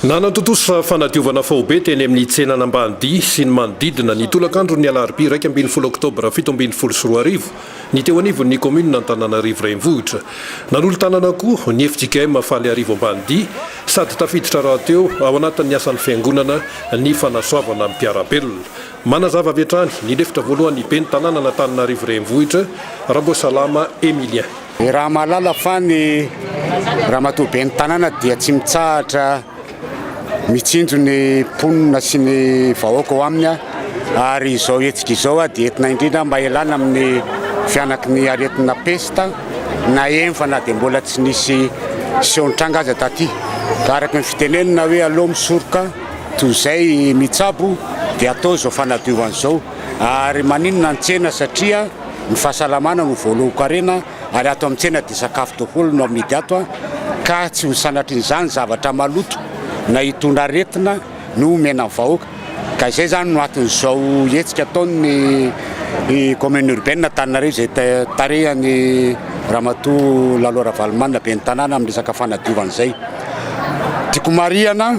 Nanatotosa fanadiovana faobe teny amin'ny tsenana Ambanidia sy ny manodidina ny tolakandro ny alarobia 1 Oktobra 2024 ny teo anivon'ny komuna Antananarivo renivohitra. Nanolo-tanana koa ny FJKM faly arivo Ambanidia sady tafiditra raha teo ao anatin'ny asan'ny fiangonana ny fanasoavana amin'ny mpiarabelona. Manazava avy hatrany ny lefitra voalohany ben'ny tanàna Antananarivo renivohitra Ramboasalama Emilien. Raha malala fa ny ramatoa ben'ny tanàna dia tsy mitsahatra mitsinjo ny mponina sy ny vahoaka ao aminy ary izao hetsika izao dia entina indrindra mba ialana amin'ny fianaky ny aretina pesta na emfana dia mbola tsy nisy seho-nitranga aza taty ka araka ny fitenenina hoe aloha misoroka toy izay mitsabo dia atao izao fanadiovan'izao ary maninona ny tsena satria ny fahasalamana no voalohan-karena ary ato amin'ny tsena dia sakafo daholo no amidy ato ka tsy ho sanatr'izany zavatra maloto na hitondra aretina no mena vahoaka ka izay zany no atin'izao hetsika ataony commune urbaine Antananarivo zay tarehany ramatoa Lalora Valomana ben'ny tanàna amin'ny resaka fanadiovana izay. Tiako marihana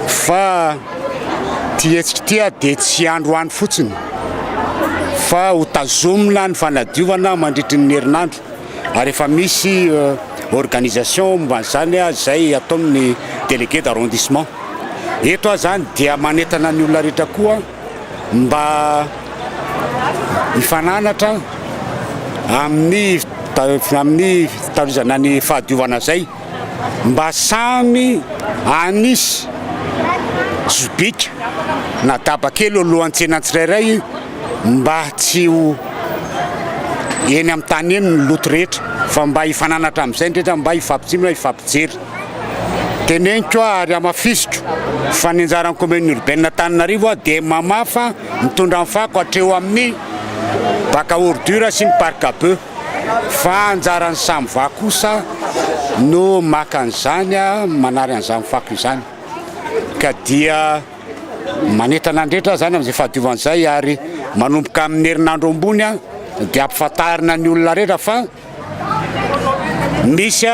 fa ty hetsika tia dia tsy androany fotsiny fa ho tazomina ny fanadiovana mandritry ny herinandro ary efa misy organisation momba an'izany izay ataon'ny délégué d'arrondissement. Eto zany dia manetana ny olona rehetra koa mba hifananatra amin'ny fitarizana ny fahadiovana izay mba samy anisy zobika na daba kely alohan'ny tsena tsirairay mba tsy ho eny amin'ny tany eny ny loto rehetra fa mba hifananatra amin'izay ndrehetra mba hifampitsimina hifampijery. Teneniko ary amafisiko fa ny anjaran'ny commune urbaine Antananarivo dia mamafa mitondra ny fako hatreo amin'ny baka ordure sy ny parc à bœuf fa anjaran'ny samy va kosa no maka an'izany manary an'izany fako izany ka dia manetana andrehetra zany amin'izay fahadiovana izay ary manomboka amin'ny herinandro ambony dia ampifantarina ny olona rehetra fa misy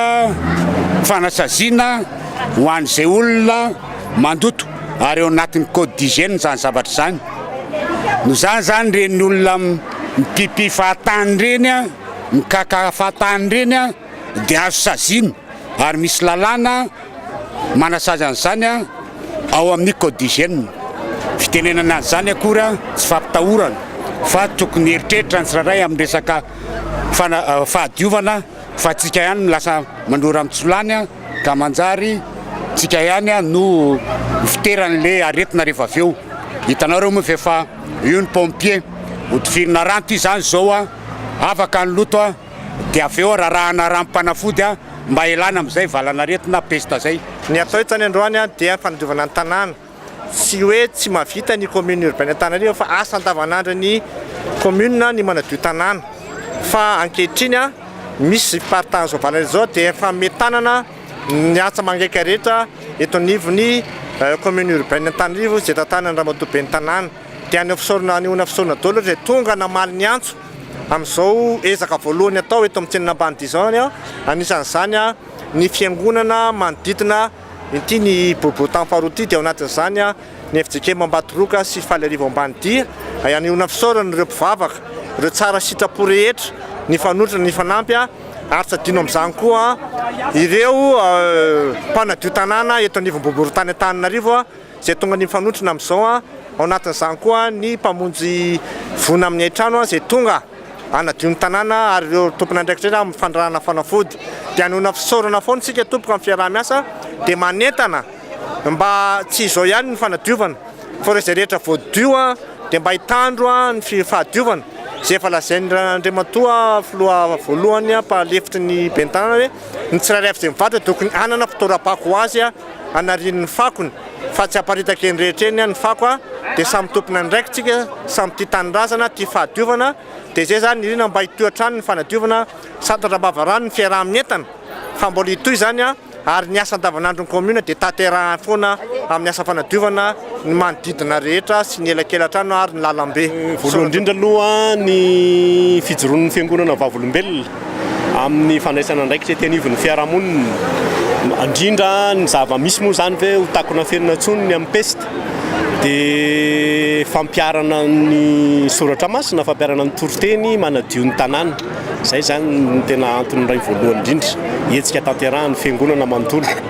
fanasaziana ho an'izay olona mandoto ary eo anatin'ny code d'hygiène zany zavatra zany no zany reny olona mipipi fahatany reny mikaka fahatany reny dia azo saziana ary misy lalàna manasazy an'izany ao amin'ny code d'hygiène. Fitenenana an'izany akory tsy fampitahorana fa tokony heritreritra ny tsirairay amin'ny resaka fahadiovana fa tsika ihany lasa mandora mitsolany ka manjary tsika ihany no fiteran'le aretina rehefa avy eo. Hitanareo moa efa io ny pompier hodifirina ranto izany zao afaka ny loto dia avy eo rarahana ranom-panafody mba ialana amin'izay valana aretina pesta zay. Ny atao tany androany dia fanadiovana ny tanàna tsy hoe tsy mavita ny commune urbaine Antananarivo fa asa andavanandro ny commune ny manadio tanàna fa ankehitriny misy partant zao valana zao dia efa metanana ny asa mangaika rehetra eto anivony commune urbaine Antananarivo zay tanàna ramatoa ben'ny tanàna dia ny fisorona ny ona fisorona daholo zay tonga namaly ny antso amin'izao ezaka voalohany atao eto amin'ny tsenana Ambanidia zao anisan'izany ny fiangonana manodidina ity ny bobotan faharoa ity dia ao anatin'izany ny FJKM Ambatoroka sy faly arivo Ambanidia any ona fisorona ireo mpivavaka ireo tsara sitrapo rehetra ny fanotrana ny fanampy ary tsy adino amin'izany koa ireo mpanadio tanàna eto anivon'ny Antananarivo zay tonga ny fanotrana amin'izao ao anatin'izany koa ny mpamonjy vona amin'ny aitrano zay tonga anadio ny tanàna ary ireo tompona andraikitra amin'ny fandrarana fanafody dia anona fisorana foana tsika tompoka amin'ny fiaraha-miasa dia manentana mba tsy izao ihany ny fanadiovana fa rehetra rehetra voadio dia mba hitandro ny fahadiovana zay efa lazain'ny andriamatoa filoha voalohany mpalefitry ny ben'ny tanàna hoe ny tsirairay avy zay mivady tokony anana fitoram-pako ho azy anarian'ny fakony fa tsy hamparitaka eny rehetra eny ny fako dia samy tompona ndraiky tsika samy tia tanindrazana tia fahadiovana dia zay zany irina mba hitohatrany ny fanadiovana satatra bavarany ny fiaraha-mientana fa mbola hitoy zany ary ny asa andavanandro ny commune dia taterahany foana amin'ny asa fanadiovana ny manodidina rehetra sy ny elakelan-trano ary ny lalambe. Voalohany indrindra aloha ny fijoron'ny fiangonana vavolombelona amin'ny fandraisana andraikitra ety anivon'ny fiarahamonina indrindra ny zava-misy moa zany hoe ho takona ferina ntsony ny amin'ny peste dia fampiarana ny soratra masina, fampiarana ny toroteny manadio ny tanàna. Zay zany ny tena antony ray voalohany indrindra hetsika tanterahany fiangonana manontolo.